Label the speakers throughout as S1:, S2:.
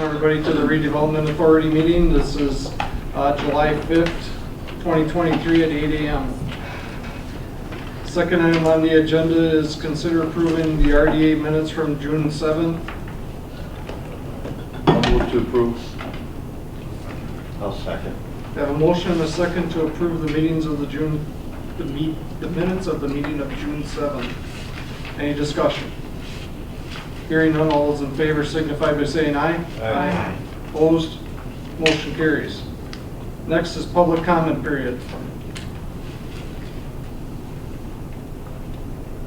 S1: Welcome everybody to the Redevelopment Authority meeting. This is July 5th, 2023 at 8 a.m. Second item on the agenda is consider approving the RDA minutes from June 7th.
S2: I'll move to approve. I'll second.
S1: I have a motion and a second to approve the meetings of the minutes of the meeting of June 7th. Any discussion? Hearing none, all those in favor signify by saying aye.
S2: Aye.
S1: Opposed? Motion carries. Next is public comment period.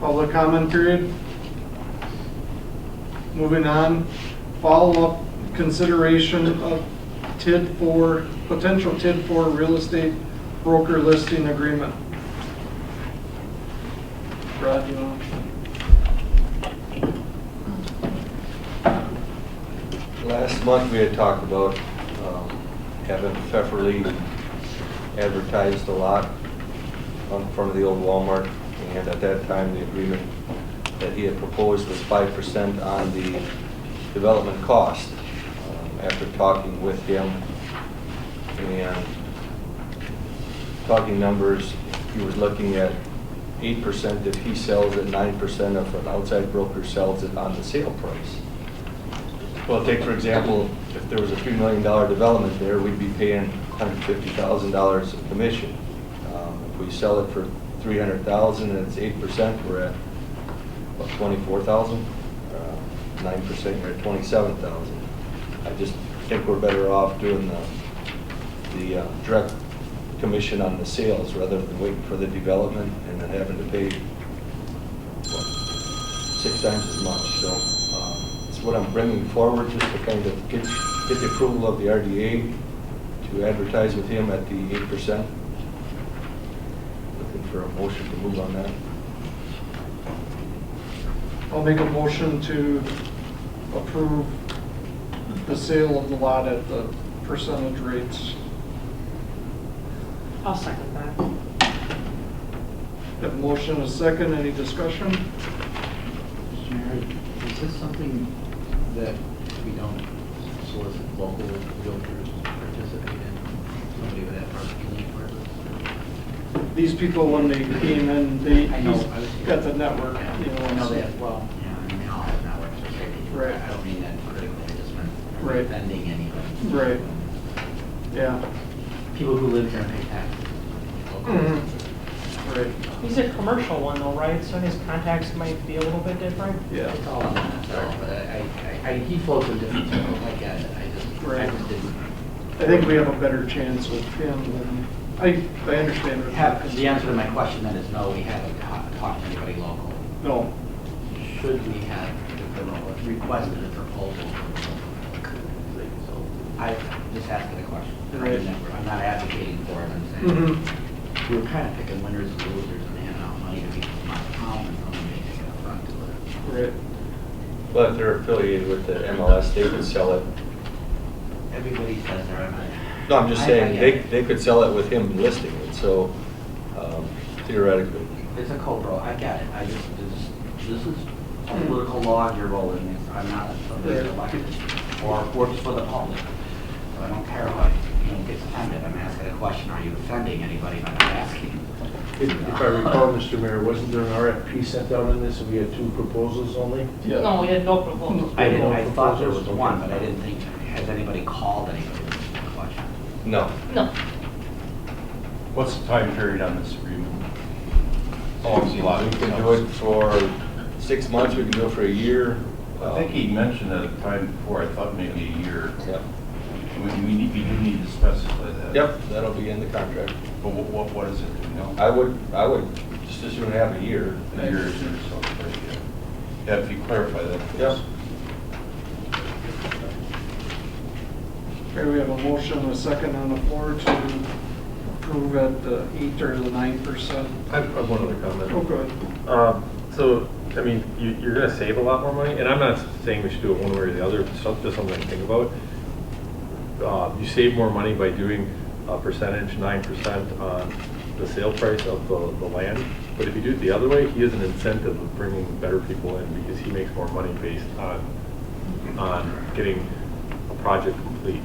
S1: Public comment period. Moving on, follow-up consideration of potential TID 4 real estate broker listing agreement. Brad, you know?
S3: Last month we had talked about having Pfefferly advertised a lot in front of the old Walmart, and at that time the agreement that he had proposed was 5% on the development cost. After talking with him and talking numbers, he was looking at 8% if he sells it, 9% if an outside broker sells it on the sale price. Well, take for example, if there was a $3 million development there, we'd be paying $150,000 of commission. If we sell it for $300,000 and it's 8%, we're at what, $24,000. 9%, you're at $27,000. I just think we're better off doing the direct commission on the sales rather than waiting for the development and then having to pay what, 6 times as much. So. What I'm bringing forward, just to kind of get the approval of the RDA to advertise with him at the 8%. Looking for a motion to move on that.
S1: I'll make a motion to approve the sale of the lot at the percentage rates.
S4: I'll second that.
S1: Have a motion and a second. Any discussion?
S5: Mr. Mayor, is this something that we don't solicit local realtors to participate in? Somebody would have marketing for this?
S1: These people, when they came in,
S5: I know,
S1: he's got the network.
S5: Yeah,
S1: You know,
S5: I know
S1: so-
S5: that, well, yeah, I mean, they all have networks, so they,
S1: Right.
S5: I don't mean that critically, I just meant
S1: Right.
S5: defending anybody.
S1: Right. Yeah.
S5: People who live here and pay taxes.
S1: Mhm. Right.
S4: He's a commercial one though, right? So his contacts might be a little bit different.
S1: Yeah.
S5: It's all on that, so, but he floats a different circle, I get it, I just didn't.
S1: I think we have a better chance with him than, I understand.
S5: The answer to my question then is no, we haven't talked to anybody local.
S1: No.
S5: Should we have requested a proposal? So I just asking a question.
S1: Right.
S5: I'm not advocating for it, I'm saying.
S1: Mm-hmm.
S5: We were kind of picking winners and losers and handing out money to people from out of town and someone may take it up front to it.
S1: Right.
S3: Well, if they're affiliated with the MLS, they could sell it.
S5: Everybody says they're on.
S3: No, I'm just saying, they could sell it with him listing it, so theoretically.
S5: It's a co-bro, I get it, this is a political log you're rolling in. I'm not somebody elected or works for the public. So I don't care how gets offended. I'm asking a question, are you offending anybody by not asking?
S2: If I recall, Mr. Mayor, wasn't there an RFP sent out on this and we had 2 proposals only?
S1: Yeah.
S4: No, we had no proposal.
S5: I thought there was one, but I didn't think, has anybody called anybody with this question?
S3: No.
S4: No.
S6: What's the time period on this agreement? Oh, it's a lot.
S3: We can do it for 6 months, we can do it for a year.
S6: I think he mentioned at the time before, I thought maybe a year.
S3: Yep.
S6: We do need to specify that.
S3: Yep, that'll be in the contract.
S6: But what is it, do you know?
S3: I would just as soon have a year.
S6: A year or something, yeah. Yeah, if you clarify that for
S3: Yep.
S6: us.
S1: Okay, we have a motion and a second on the floor to approve at the 8 or the 9%.
S7: I have one other comment.
S1: Oh, good.
S7: So, I mean, you're going to save a lot more money, and I'm not saying we should do it one way or the other, it's just something to think about. You save more money by doing a percentage, 9% on the sale price of the land. But if you do it the other way, he has an incentive of bringing better people in because he makes more money based on getting a project complete.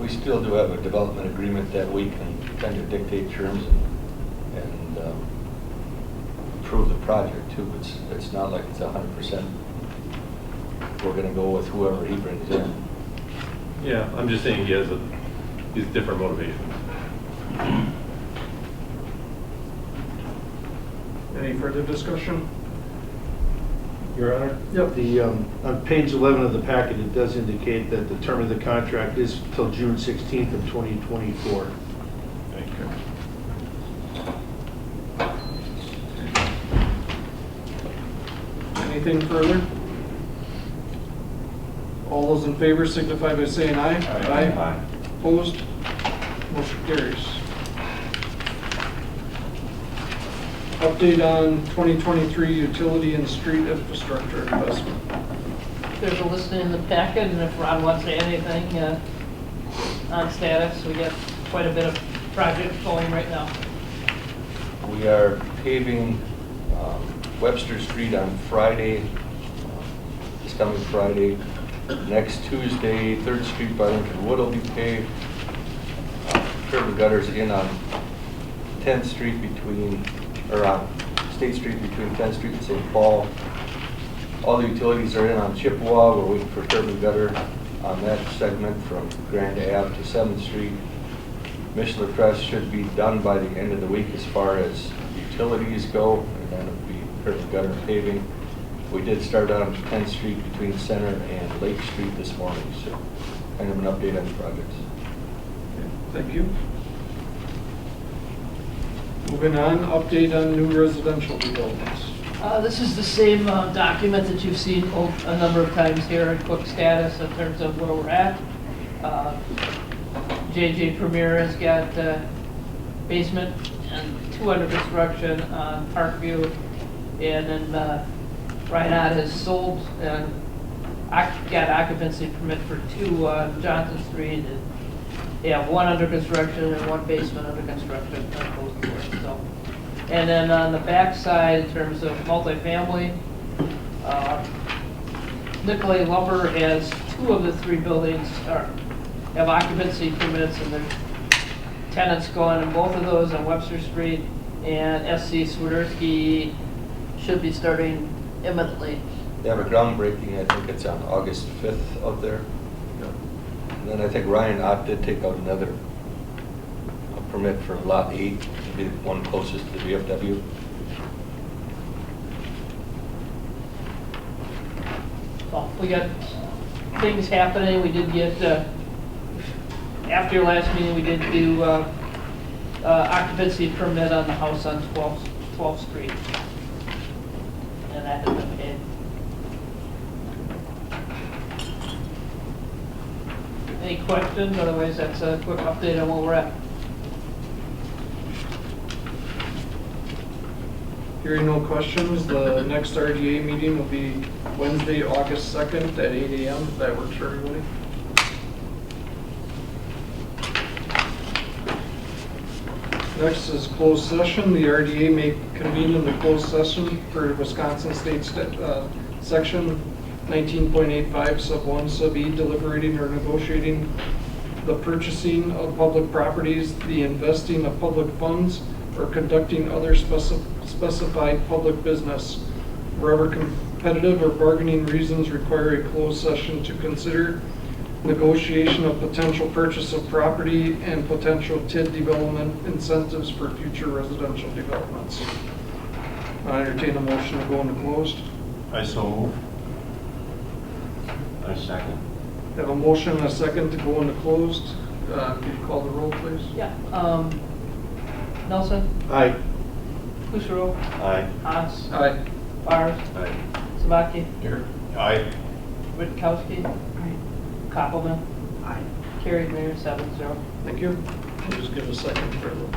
S3: We still do have a development agreement that we can kind of dictate terms and approve the project too. It's not like it's 100%. We're gonna go with whoever he brings in.
S7: Yeah, I'm just saying he has different motivations.
S1: Any further discussion?
S2: Your Honor?
S1: Yep.
S2: On page 11 of the packet, it does indicate that the term of the contract is till June 16th of 2024.
S6: Thank you.
S1: Anything further? All those in favor signify by saying aye.
S6: Aye.
S1: Opposed? Motion carries. Update on 2023 utility and street infrastructure investment.
S4: There's a listing in the packet, and if Ron wants to add anything on status, we got quite a bit of projects going right now.
S3: We are paving Webster Street on Friday, this coming Friday. Next Tuesday, 3rd Street by Lincoln Wood will be paved. Curb and gutters in on 10th Street on State Street between 10th Street and St. Paul. All the utilities are in on Chippewa. We're waiting for curb and gutter on that segment from Grand Ave to 7th Street. Mishler Crest should be done by the end of the week as far as utilities go, and then it'll be curb and gutter paving. We did start on 10th Street between Center and Lake Street this morning, so kind of an update on the projects.
S1: Thank you. Moving on, update on new residential developments.
S4: This is the same document that you've seen a number of times here, a quick status in terms of where we're at. JJ Premier has got basement and 2 under construction on Parkview, and then Ryan has sold and got occupancy permit for 2 on Johnson Street. And they have 1 under construction and 1 basement under construction. So, and then on the back side, in terms of multifamily, Nicolay Lumber has 2 of the 3 buildings have occupancy permits, and there's tenants going in both of those on Webster Street, and SC Swiderski should be starting imminently.
S3: They have a groundbreaking, I think it's on August 5th out there. And then I think Ryan did take out another permit for Lot 8, to be the one closest to the VFW.
S4: So we got things happening. We did get, after your last meeting, we did do occupancy permit on the house on 12th Street. And that has been paid. Any questions? Otherwise, that's a quick update on where we're at.
S1: Hearing no questions, the next RDA meeting will be Wednesday, August 2nd at 8 a.m. If that works for everybody. Next is closed session. The RDA may convene in the closed session for Wisconsin State Section 19.85 sub 1 sub E, deliberating or negotiating the purchasing of public properties, the investing of public funds, or conducting other specified public business. Wherever competitive or bargaining reasons require a closed session to consider negotiation of potential purchase of property and potential TID development incentives for future residential developments. I entertain a motion to go into closed.
S6: I so move. I second.
S1: Have a motion and a second to go into closed. Could you call the roll, please?
S4: Yeah. Nelson?
S2: Aye.
S4: Kushero?
S6: Aye.
S4: Haas?
S1: Aye.
S4: Bars?
S6: Aye.
S4: Sabaki?
S6: Here. Aye.
S4: Witkowski? Koppelman?
S5: Aye.
S4: Carried, Mayor, 7-0.
S1: Thank you. I'll just give a second for the